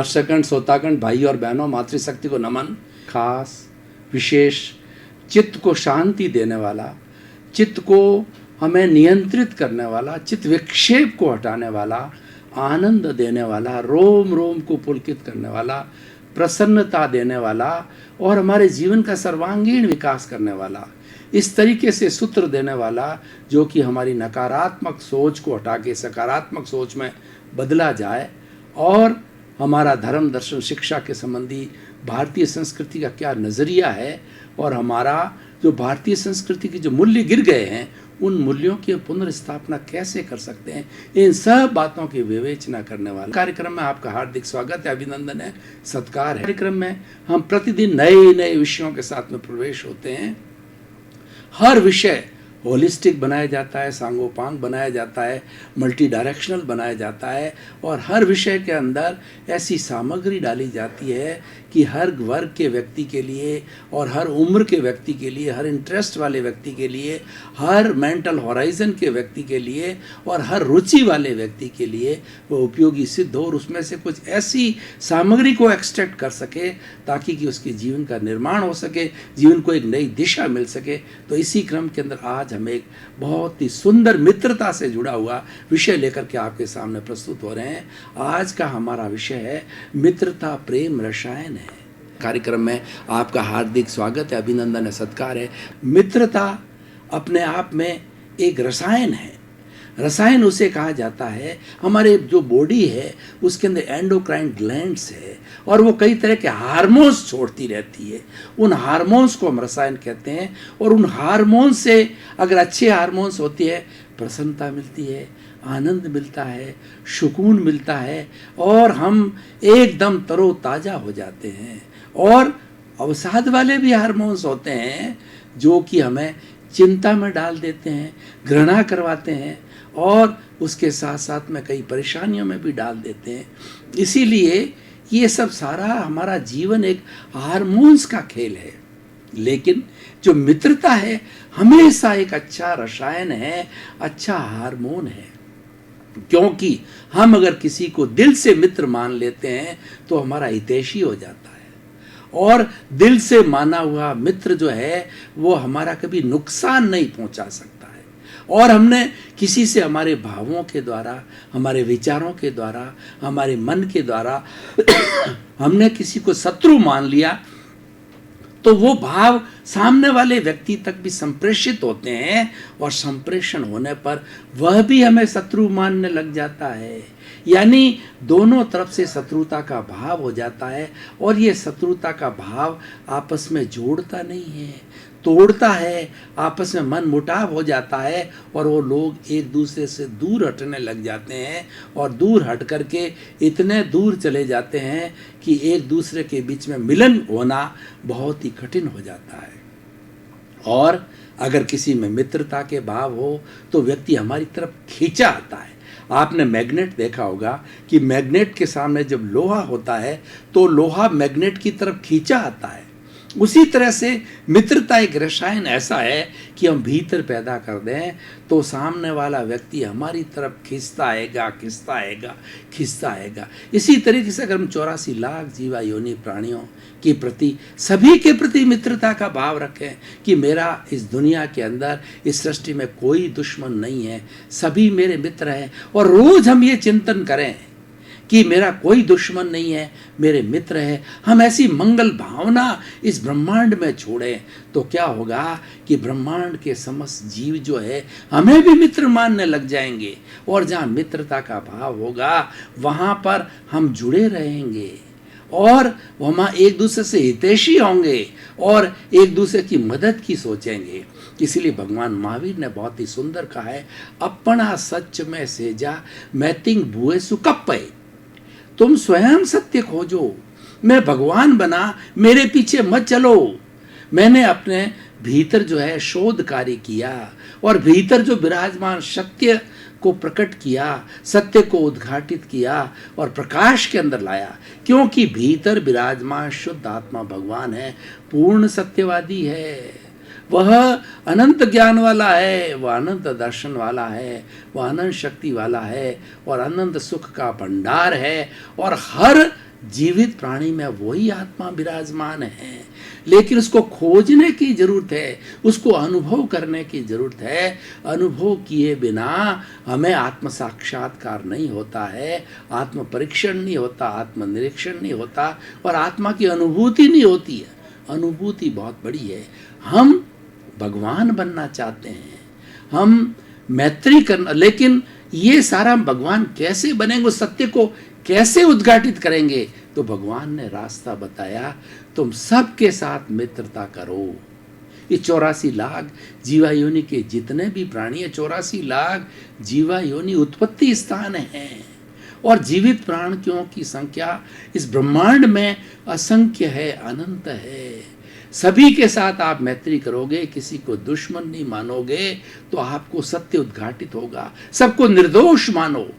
दर्शकगण, श्रोतागण, भाई और बहनों, मातृशक्ति को नमन। खास विशेष चित्त को शांति देने वाला, चित्त को हमें नियंत्रित करने वाला, चित्त विक्षेप को हटाने वाला, आनंद देने वाला, रोम रोम को पुलकित करने वाला, प्रसन्नता देने वाला और हमारे जीवन का सर्वांगीण विकास करने वाला, इस तरीके से सूत्र देने वाला जो कि हमारी नकारात्मक सोच को हटा के सकारात्मक सोच में बदला जाए और हमारा धर्म दर्शन शिक्षा के संबंधी भारतीय संस्कृति का क्या नज़रिया है और हमारा जो भारतीय संस्कृति के जो मूल्य गिर गए हैं उन मूल्यों की पुनर्स्थापना कैसे कर सकते हैं, इन सब बातों की विवेचना करने वाला कार्यक्रम में आपका हार्दिक स्वागत है, अभिनंदन है, सत्कार है। कार्यक्रम में हम प्रतिदिन नए नए विषयों के साथ में प्रवेश होते हैं। हर विषय होलिस्टिक बनाया जाता है, सांगोपांग बनाया जाता है, मल्टी डायरेक्शनल बनाया जाता है और हर विषय के अंदर ऐसी सामग्री डाली जाती है कि हर वर्ग के व्यक्ति के लिए और हर उम्र के व्यक्ति के लिए, हर इंटरेस्ट वाले व्यक्ति के लिए, हर मेंटल हॉराइजन के व्यक्ति के लिए और हर रुचि वाले व्यक्ति के लिए वो उपयोगी सिद्ध हो और उसमें से कुछ ऐसी सामग्री को एक्सट्रैक्ट कर सके ताकि कि उसके जीवन का निर्माण हो सके, जीवन को एक नई दिशा मिल सके। तो इसी क्रम के अंदर आज हम एक बहुत ही सुंदर मित्रता से जुड़ा हुआ विषय लेकर के आपके सामने प्रस्तुत हो रहे हैं। आज का हमारा विषय है मित्रता प्रेम रसायन है। कार्यक्रम में आपका हार्दिक स्वागत है, अभिनंदन है, सत्कार है। मित्रता अपने आप में एक रसायन है। रसायन उसे कहा जाता है, हमारे जो बॉडी है उसके अंदर एंडोक्राइन ग्लैंड्स है और वो कई तरह के हार्मोन्स छोड़ती रहती है। उन हार्मोन्स को हम रसायन कहते हैं और उन हार्मोन्स से अगर अच्छे हार्मोन्स होती है प्रसन्नता मिलती है, आनंद मिलता है, सुकून मिलता है और हम एकदम तरोताज़ा हो जाते हैं। और अवसाद वाले भी हार्मोन्स होते हैं जो कि हमें चिंता में डाल देते हैं, घृणा करवाते हैं और उसके साथ साथ में कई परेशानियों में भी डाल देते हैं। इसीलिए ये सब सारा हमारा जीवन एक हार्मोन्स का खेल है। लेकिन जो मित्रता है हमेशा एक अच्छा रसायन है, अच्छा हार्मोन है, क्योंकि हम अगर किसी को दिल से मित्र मान लेते हैं तो हमारा हितैषी हो जाता है और दिल से माना हुआ मित्र जो है वो हमारा कभी नुकसान नहीं पहुंचा सकता है। और हमने किसी से हमारे भावों के द्वारा, हमारे विचारों के द्वारा, हमारे मन के द्वारा हमने किसी को शत्रु मान लिया तो वो भाव सामने वाले व्यक्ति तक भी संप्रेषित होते हैं और संप्रेषण होने पर वह भी हमें शत्रु मानने लग जाता है। यानी दोनों तरफ से शत्रुता का भाव हो जाता है और ये शत्रुता का भाव आपस में जोड़ता नहीं है, तोड़ता है, आपस में मन मुटाव हो जाता है और वो लोग एक दूसरे से दूर हटने लग जाते हैं और दूर हट करके इतने दूर चले जाते हैं कि एक दूसरे के बीच में मिलन होना बहुत ही कठिन हो जाता है। और अगर किसी में मित्रता के भाव हो तो व्यक्ति हमारी तरफ खींचा आता है। आपने मैग्नेट देखा होगा कि मैग्नेट के सामने जब लोहा होता है तो लोहा मैग्नेट की तरफ खींचा आता है। उसी तरह से मित्रता एक रसायन ऐसा है कि हम भीतर पैदा कर दें तो सामने वाला व्यक्ति हमारी तरफ खिंचता आएगा। इसी तरीके से अगर हम 84 लाख जीवा योनि प्राणियों के प्रति, सभी के प्रति मित्रता का भाव रखें कि मेरा इस दुनिया के अंदर, इस सृष्टि में कोई दुश्मन नहीं है, सभी मेरे मित्र हैं और रोज हम ये चिंतन करें कि मेरा कोई दुश्मन नहीं है, मेरे मित्र है, हम ऐसी मंगल भावना इस ब्रह्मांड में छोड़ें तो क्या होगा कि ब्रह्मांड के समस्त जीव जो है हमें भी मित्र मानने लग जाएंगे और जहाँ मित्रता का भाव होगा वहाँ पर हम जुड़े रहेंगे और वहाँ एक दूसरे से हितैषी होंगे और एक दूसरे की मदद की सोचेंगे। इसीलिए भगवान महावीर ने बहुत ही सुंदर कहा है, अपना सच में सेजा मैतिंग भुए सुकप्पे। तुम स्वयं सत्य खोजो, मैं भगवान बना, मेरे पीछे मत चलो। मैंने अपने भीतर जो है शोध कार्य किया और भीतर जो विराजमान सत्य को प्रकट किया, सत्य को उद्घाटित किया और प्रकाश के अंदर लाया, क्योंकि भीतर विराजमान शुद्ध आत्मा भगवान है, पूर्ण सत्यवादी है, वह अनंत ज्ञान वाला है, वह अनंत दर्शन वाला है, वह अनंत शक्ति वाला है और अनंत सुख का भंडार है और हर जीवित प्राणी में वही आत्मा विराजमान है, लेकिन उसको खोजने की जरूरत है, उसको अनुभव करने की जरूरत है। अनुभव किए बिना हमें आत्म साक्षात्कार नहीं होता है, आत्म परीक्षण नहीं होता, आत्म निरीक्षण नहीं होता और आत्मा की अनुभूति नहीं होती है। अनुभूति बहुत बड़ी है। हम भगवान बनना चाहते हैं, हम मैत्री करना, लेकिन ये सारा भगवान कैसे बनेंगे, सत्य को कैसे उद्घाटित करेंगे? तो भगवान ने रास्ता बताया, तुम सबके साथ मित्रता करो। ये 84 लाख जीवा योनि के जितने भी प्राणी है, 84 लाख जीवा योनि उत्पत्ति स्थान है और जीवित प्राणियों की संख्या इस ब्रह्मांड में असंख्य है, अनंत है। सभी के साथ आप मैत्री करोगे, किसी को दुश्मन नहीं मानोगे, तो आपको सत्य उद्घाटित होगा। सबको निर्दोष मानो।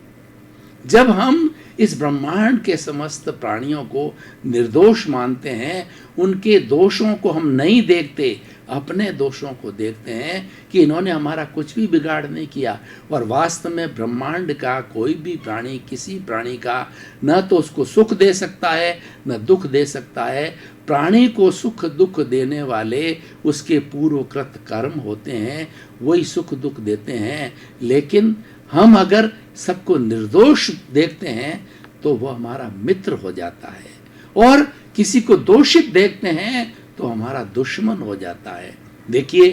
जब हम इस ब्रह्मांड के समस्त प्राणियों को निर्दोष मानते हैं, उनके दोषों को हम नहीं देखते, अपने दोषों को देखते हैं कि इन्होंने हमारा कुछ भी बिगाड़ नहीं किया। और वास्तव में ब्रह्मांड का कोई भी प्राणी, किसी प्राणी का न तो उसको सुख दे सकता है न दुख दे सकता है। प्राणी को सुख दुख देने वाले उसके पूर्वकृत कर्म होते हैं, वही सुख दुख देते हैं। लेकिन हम अगर सबको निर्दोष देखते हैं तो वह हमारा मित्र हो जाता है, और किसी को दोषित देखते हैं तो हमारा दुश्मन हो जाता है। देखिए,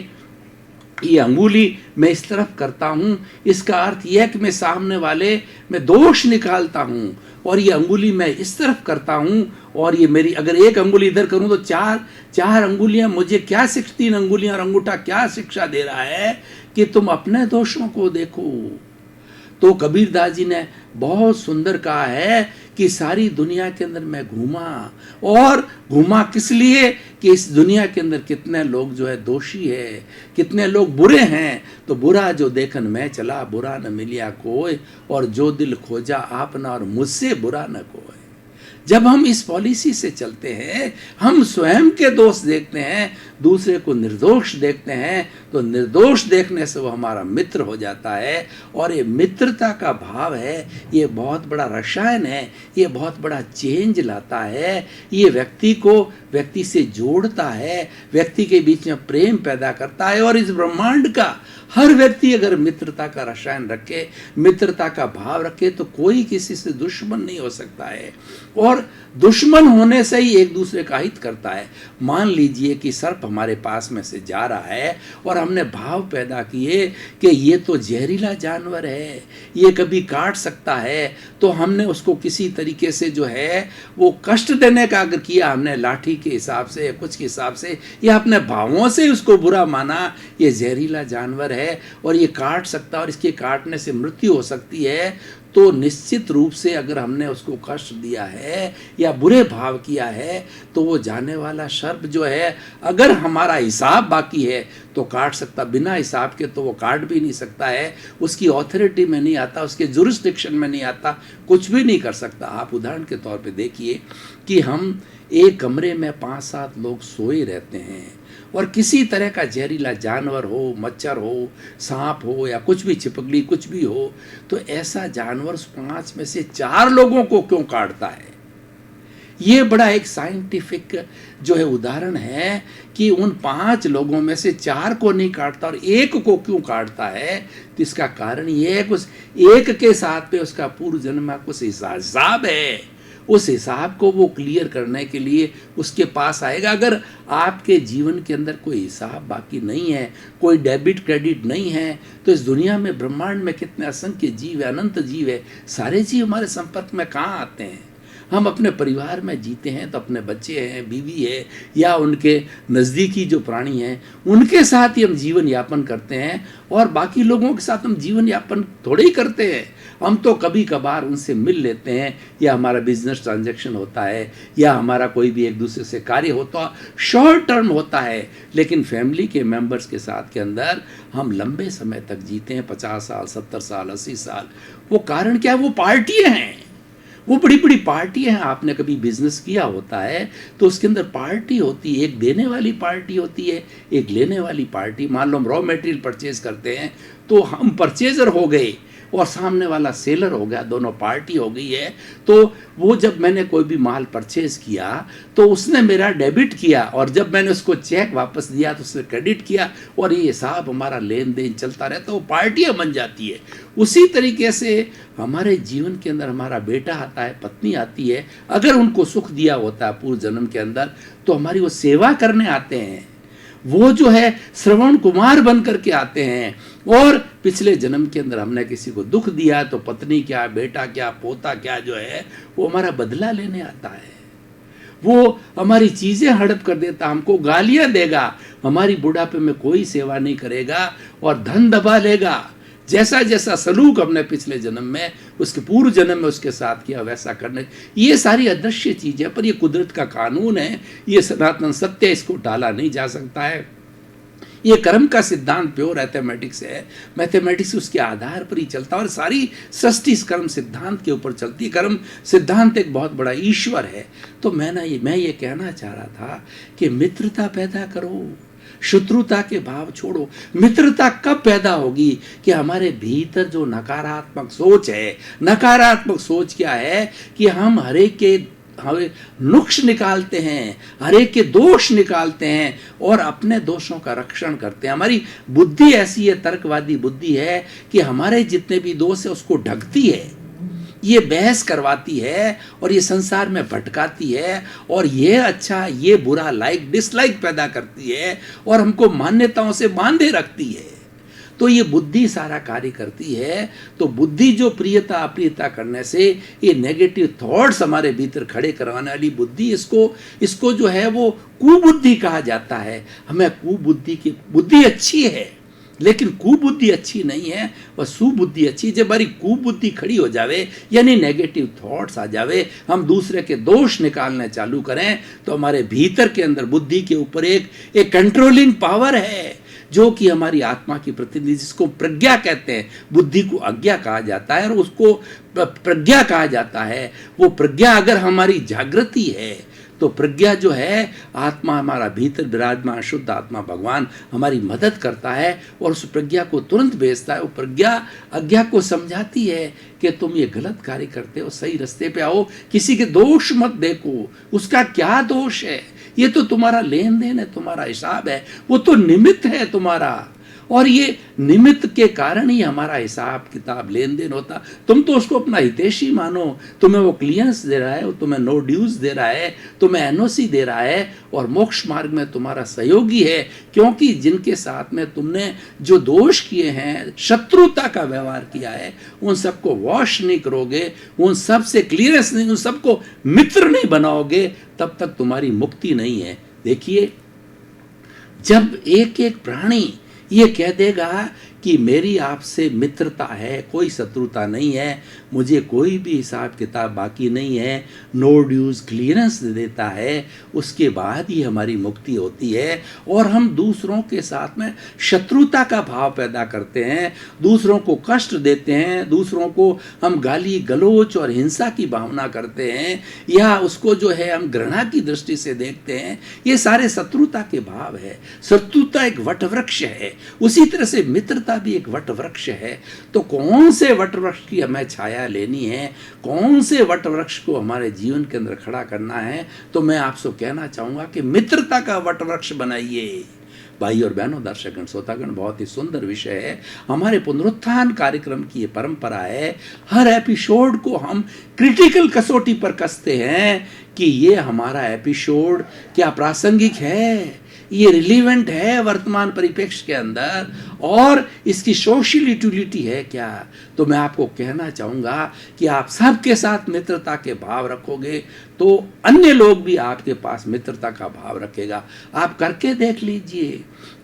ये अंगुली मैं इस तरफ करता हूं, इसका अर्थ यह है कि मैं सामने वाले में दोष निकालता हूं, और ये अंगुली मैं इस तरफ करता हूं, और ये मेरी अगर एक अंगुली इधर करूं तो चार अंगुलियां मुझे क्या 3 अंगुलियां और अंगूठा क्या शिक्षा दे रहा है कि तुम अपने दोषों को देखो। तो कबीरदास जी ने बहुत सुंदर कहा है कि सारी दुनिया के अंदर मैं घूमा, और घूमा किस लिए कि इस दुनिया के अंदर कितने लोग जो है दोषी है, कितने लोग बुरे हैं। तो बुरा जो देखन मैं चला, बुरा न मिलिया कोई, और जो दिल खोजा आपना, और मुझसे बुरा न कोई। जब हम इस पॉलिसी से चलते हैं, हम स्वयं के दोष देखते हैं, दूसरे को निर्दोष देखते हैं, तो निर्दोष देखने से वो हमारा मित्र हो जाता है। और ये मित्रता का भाव है, ये बहुत बड़ा रसायन है, ये बहुत बड़ा चेंज लाता है। ये व्यक्ति को व्यक्ति से जोड़ता है, व्यक्ति के बीच में प्रेम पैदा करता है। और इस ब्रह्मांड का हर व्यक्ति अगर मित्रता का रसायन रखे, मित्रता का भाव रखे, तो कोई किसी से दुश्मन नहीं हो सकता है। और दुश्मन होने से ही एक दूसरे का हित करता है। मान लीजिए कि सर्प हमारे पास में से जा रहा है और हमने भाव पैदा किए कि ये तो जहरीला जानवर है, ये कभी काट सकता है, तो हमने उसको किसी तरीके से जो है वो कष्ट देने का अगर किया, हमने लाठी के हिसाब से, कुछ के हिसाब से, या अपने भावों से उसको बुरा माना, ये जहरीला जानवर है और ये काट सकता है और इसके काटने से मृत्यु हो सकती है, तो निश्चित रूप से अगर हमने उसको कष्ट दिया है या बुरे भाव किया है, तो वो जाने वाला सर्प जो है, अगर हमारा हिसाब बाकी है तो काट सकता, बिना हिसाब के तो वो काट भी नहीं सकता है, उसकी ऑथोरिटी में नहीं आता, उसके जुरिस्डिक्शन में नहीं आता, कुछ भी नहीं कर सकता। आप उदाहरण के तौर पे देखिए कि हम एक कमरे में 5-7 लोग सोए रहते हैं, और किसी तरह का जहरीला जानवर हो, मच्छर हो, सांप हो, या कुछ भी, छिपकली कुछ भी हो, तो ऐसा जानवर 5 में से 4 लोगों को क्यों काटता है? ये बड़ा एक साइंटिफिक जो है उदाहरण है कि उन 5 लोगों में से 4 को नहीं काटता और 1 को क्यों काटता है। तो इसका कारण ये है कि उस एक के साथ पे उसका पूर्व जन्म का कुछ हिसाब है, उस हिसाब को वो क्लियर करने के लिए उसके पास आएगा। अगर आपके जीवन के अंदर कोई हिसाब बाकी नहीं है, कोई डेबिट क्रेडिट नहीं है, तो इस दुनिया में, ब्रह्मांड में कितने असंख्य जीव है, अनंत जीव है, सारे जीव हमारे संपर्क में कहाँ आते हैं? हम अपने परिवार में जीते हैं तो अपने बच्चे हैं, बीवी है, या उनके नज़दीकी जो प्राणी हैं, उनके साथ ही हम जीवन यापन करते हैं, और बाकी लोगों के साथ हम जीवन यापन थोड़े ही करते हैं। हम तो कभी कभार उनसे मिल लेते हैं, या हमारा बिजनेस ट्रांजैक्शन होता है, या हमारा कोई भी एक दूसरे से कार्य होता, शॉर्ट टर्म होता है। लेकिन फैमिली के मेंबर्स के साथ के अंदर हम लंबे समय तक जीते हैं, 50 साल, 70 साल, 80 साल। वो कारण क्या है? वो पार्टियां हैं, वो बड़ी बड़ी पार्टियां हैं। आपने कभी बिजनेस किया होता है तो उसके अंदर पार्टी होती है, एक देने वाली पार्टी होती है, एक लेने वाली पार्टी। मान लो हम रॉ मटेरियल परचेज करते हैं तो हम परचेजर हो गए, और सामने वाला सेलर हो गया, दोनों पार्टी हो गई है। तो वो जब मैंने कोई भी माल परचेज किया तो उसने मेरा डेबिट किया, और जब मैंने उसको चेक वापस दिया तो उसने क्रेडिट किया, और ये हिसाब हमारा लेन देन चलता रहता है, वो पार्टियाँ बन जाती है। उसी तरीके से हमारे जीवन के अंदर हमारा बेटा आता है, पत्नी आती है, अगर उनको सुख दिया होता है पूर्व जन्म के अंदर तो हमारी वो सेवा करने आते हैं। वो जो है श्रवण कुमार बन करके आते हैं, और पिछले जन्म के अंदर हमने किसी को दुख दिया तो पत्नी क्या, बेटा क्या, पोता क्या जो है वो हमारा बदला लेने आता है। वो हमारी चीजें हड़प कर देता, हमको गालियां देगा, हमारी बुढ़ापे में कोई सेवा नहीं करेगा और धन दबा लेगा। जैसा जैसा सलूक हमने पिछले जन्म में उसके पूर्व जन्म में उसके साथ किया वैसा करने, ये सारी अदृश्य चीज है, पर ये कुदरत का कानून है, ये सनातन सत्य, इसको टाला नहीं जा सकता है। ये कर्म का सिद्धांत प्योर मैथमेटिक्स है, मैथमेटिक्स उसके आधार पर ही चलता है, और सारी सृष्टि इस कर्म सिद्धांत के ऊपर चलती है। कर्म सिद्धांत एक बहुत बड़ा ईश्वर है। तो मैं ये कहना चाह रहा था कि मित्रता पैदा करो, शत्रुता के भाव छोड़ो। मित्रता कब पैदा होगी कि हमारे भीतर जो नकारात्मक सोच है, नकारात्मक सोच क्या है कि हम हरेक के नुक्स निकालते हैं, हरेक के दोष निकालते हैं और अपने दोषों का रक्षण करते हैं। हमारी बुद्धि ऐसी है, तर्कवादी बुद्धि है कि हमारे जितने भी दोष है उसको ढकती है, ये बहस करवाती है और ये संसार में भटकाती है, और ये अच्छा ये बुरा, लाइक डिसलाइक पैदा करती है और हमको मान्यताओं से बांधे रखती है। तो ये बुद्धि सारा कार्य करती है। तो बुद्धि जो प्रियता अप्रियता करने से ये नेगेटिव थॉट्स हमारे भीतर खड़े करवाने वाली बुद्धि, इसको जो है वो कुबुद्धि कहा जाता है। हमें कुबुद्धि की, बुद्धि अच्छी है लेकिन कुबुद्धि अच्छी नहीं है, वह सुबुद्धि अच्छी। जब हमारी कुबुद्धि खड़ी हो जावे, यानी नेगेटिव थॉट्स आ जावे, हम दूसरे के दोष निकालने चालू करें, तो हमारे भीतर के अंदर बुद्धि के ऊपर एक कंट्रोलिंग पावर है जो कि हमारी आत्मा की प्रतिनिधि, जिसको प्रज्ञा कहते हैं। बुद्धि को अज्ञा कहा जाता है और उसको प्रज्ञा कहा जाता है। वो प्रज्ञा अगर हमारी जागृति है तो प्रज्ञा जो है, आत्मा हमारा भीतर विराजमान शुद्ध आत्मा भगवान हमारी मदद करता है और उस प्रज्ञा को तुरंत भेजता है। वो प्रज्ञा अज्ञा को समझाती है कि तुम ये गलत कार्य करते हो, सही रास्ते पे आओ, किसी के दोष मत देखो, उसका क्या दोष है, ये तो तुम्हारा लेन देन है, तुम्हारा हिसाब है, वो तो निमित्त है तुम्हारा, और ये निमित्त के कारण ही हमारा हिसाब किताब लेन देन होता। तुम तो उसको अपना हितैषी मानो, तुम्हें वो क्लियरेंस दे रहा है, वो तुम्हें नो ड्यूज दे रहा है, तुम्हें एनओसी दे रहा है और मोक्ष मार्ग में तुम्हारा सहयोगी है, क्योंकि जिनके साथ में तुमने जो दोष किए हैं, शत्रुता का व्यवहार किया है, उन सबको वॉश नहीं करोगे, उन सब से क्लियरेंस नहीं, उन सबको मित्र नहीं बनाओगे, तब तक तुम्हारी मुक्ति नहीं है। देखिए, जब एक एक प्राणी ये कह देगा कि मेरी आपसे मित्रता है, कोई शत्रुता नहीं है, मुझे कोई भी हिसाब किताब बाकी नहीं है, नो ड्यूज क्लियरेंस देता है, उसके बाद ही हमारी मुक्ति होती है। और हम दूसरों के साथ में शत्रुता का भाव पैदा करते हैं, दूसरों को कष्ट देते हैं, दूसरों को हम गाली गलोच और हिंसा की भावना करते हैं, या उसको जो है हम घृणा की दृष्टि से देखते हैं, ये सारे शत्रुता के भाव है। शत्रुता एक वट वृक्ष है, उसी तरह से मित्रता भी एक वट वृक्ष है। तो कौन से वट वृक्ष की हमें छाया लेनी है, कौन से वट वृक्ष को हमारे जीवन के अंदर खड़ा करना है, तो मैं आपसे कहना चाहूंगा कि मित्रता का वट वृक्ष बनाइए। भाई और बहनों, दर्शकगण, श्रोतागण, बहुत ही सुंदर विषय है। हमारे पुनरुत्थान कार्यक्रम की ये परंपरा है, हर एपिसोड को हम क्रिटिकल कसौटी पर कसते हैं कि ये हमारा एपिसोड क्या प्रासंगिक है, ये रिलीवेंट है वर्तमान परिप्रेक्ष्य के अंदर, और इसकी सोशल यूटिलिटी है क्या। तो मैं आपको कहना चाहूँगा कि आप सबके साथ मित्रता के भाव रखोगे तो अन्य लोग भी आपके पास मित्रता का भाव रखेगा। आप करके देख लीजिए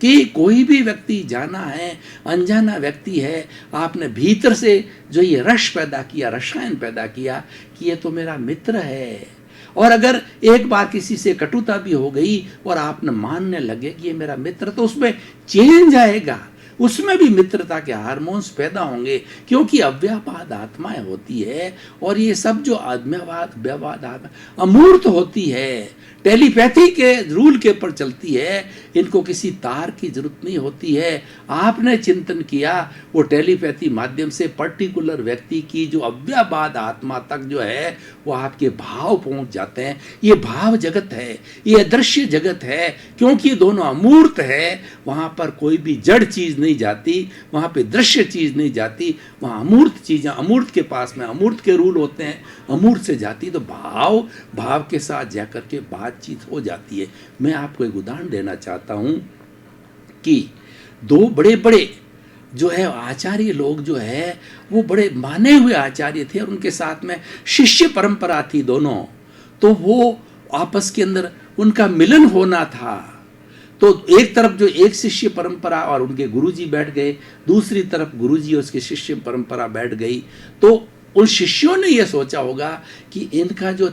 कि कोई भी व्यक्ति जाना है, अनजाना व्यक्ति है, आपने भीतर से जो ये रस पैदा किया, रसायन पैदा किया कि ये तो मेरा मित्र है, और अगर एक बार किसी से कटुता भी हो गई और आपने मानने लगे कि ये मेरा मित्र, तो उसमें चेंज आएगा, उसमें भी मित्रता के हार्मोन्स पैदा होंगे, क्योंकि अव्यापाद आत्माएं होती है। और ये सब जो अव्यापाद आत्मा अमूर्त होती है, टेलीपैथी के रूल के ऊपर चलती है, इनको किसी तार की जरूरत नहीं होती है। आपने चिंतन किया, वो टेलीपैथी माध्यम से पर्टिकुलर व्यक्ति की जो अव्यापाद आत्मा तक जो है वो आपके भाव पहुंच जाते हैं। ये भाव जगत है, ये अदृश्य जगत है, क्योंकि दोनों अमूर्त है। वहां पर कोई भी जड़ चीज नहीं जाती, वहां पे दृश्य चीज नहीं जाती, वहां अमूर्त चीजें, अमूर्त के पास में अमूर्त के रूल होते हैं, अमूर्त से जाती, तो भाव के साथ जाकर के बातचीत हो जाती है। मैं आपको एक उदाहरण देना चाहता हूं कि दो बड़े बड़े जो है आचार्य लोग जो है वो बड़े माने हुए आचार्य थे, और उनके साथ में शिष्य परंपरा थी दोनों। तो वो आपस के अंदर उनका मिलन होना था। तो एक तरफ जो एक शिष्य परंपरा और उनके गुरुजी बैठ गए, दूसरी तरफ गुरुजी और उसके शिष्य परंपरा बैठ गई। तो उन शिष्यों ने यह सोचा होगा कि इनका जो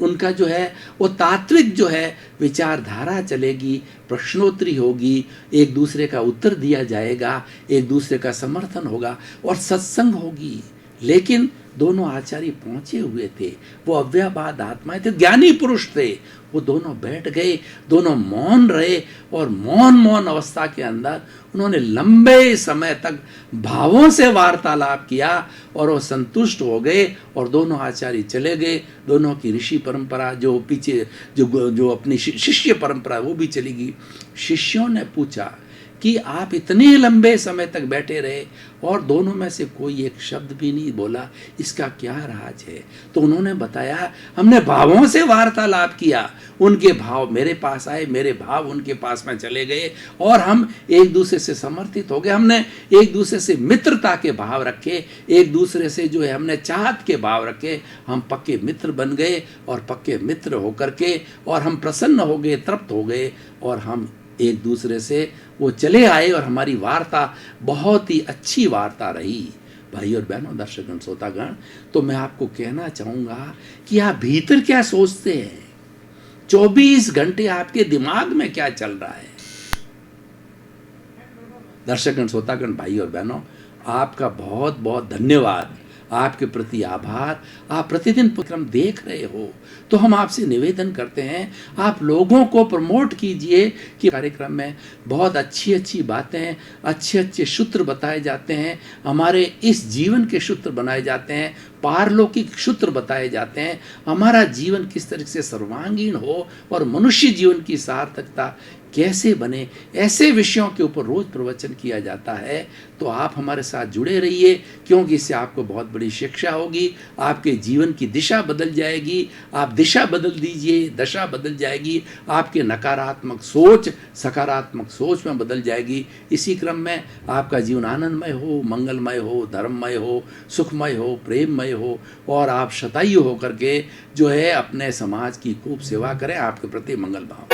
उनका जो है वो तात्विक जो है विचारधारा चलेगी, प्रश्नोत्तरी होगी, एक दूसरे का उत्तर दिया जाएगा, एक दूसरे का समर्थन होगा और सत्संग होगी। लेकिन दोनों आचार्य पहुंचे हुए थे, वो अव्यापाद आत्माएं थे, ज्ञानी पुरुष थे। वो दोनों बैठ गए, दोनों मौन रहे, और मौन अवस्था के अंदर उन्होंने लंबे समय तक भावों से वार्तालाप किया, और वो संतुष्ट हो गए और दोनों आचार्य चले गए। दोनों की ऋषि परंपरा जो पीछे जो अपनी शिष्य परंपरा वो भी चली गई। शिष्यों ने पूछा कि आप इतने लंबे समय तक बैठे रहे और दोनों में से कोई एक शब्द भी नहीं बोला, इसका क्या राज है? तो उन्होंने बताया, हमने भावों से वार्तालाप किया, उनके भाव मेरे पास आए, मेरे भाव उनके पास में चले गए, और हम एक दूसरे से समर्थित हो गए। हमने एक दूसरे से मित्रता के भाव रखे, एक दूसरे से जो है हमने चाहत के भाव रखे, हम पक्के मित्र बन गए, और पक्के मित्र होकर के और हम प्रसन्न हो गए, तृप्त हो गए, और हम एक दूसरे से वो चले आए, और हमारी वार्ता बहुत ही अच्छी वार्ता रही। भाई और बहनों, दर्शकगण, श्रोतागण, तो मैं आपको कहना चाहूँगा कि आप भीतर क्या सोचते हैं, 24 घंटे आपके दिमाग में क्या चल रहा है। दर्शकगण, श्रोतागण, भाई और बहनों, आपका बहुत बहुत धन्यवाद, आपके प्रति आभार। आप प्रतिदिन कार्यक्रम देख रहे हो, तो हम आपसे निवेदन करते हैं, आप लोगों को प्रमोट कीजिए कि कार्यक्रम में बहुत अच्छी अच्छी बातें, अच्छे अच्छे सूत्र बताए जाते हैं, हमारे इस जीवन के सूत्र बनाए जाते हैं, पारलौकिक सूत्र बताए जाते हैं, हमारा जीवन किस तरह से सर्वांगीण हो और मनुष्य जीवन की सार्थकता कैसे बने, ऐसे विषयों के ऊपर रोज प्रवचन किया जाता है। तो आप हमारे साथ जुड़े रहिए, क्योंकि इससे आपको बहुत बड़ी शिक्षा होगी, आपके जीवन की दिशा बदल जाएगी। आप दिशा बदल दीजिए, दशा बदल जाएगी, आपके नकारात्मक सोच सकारात्मक सोच में बदल जाएगी। इसी क्रम में आपका जीवन आनंदमय हो, मंगलमय हो, धर्ममय हो, सुखमय हो, प्रेममय हो, और आप शतायु होकर के जो है अपने समाज की खूब सेवा करें। आपके प्रति मंगल भाव।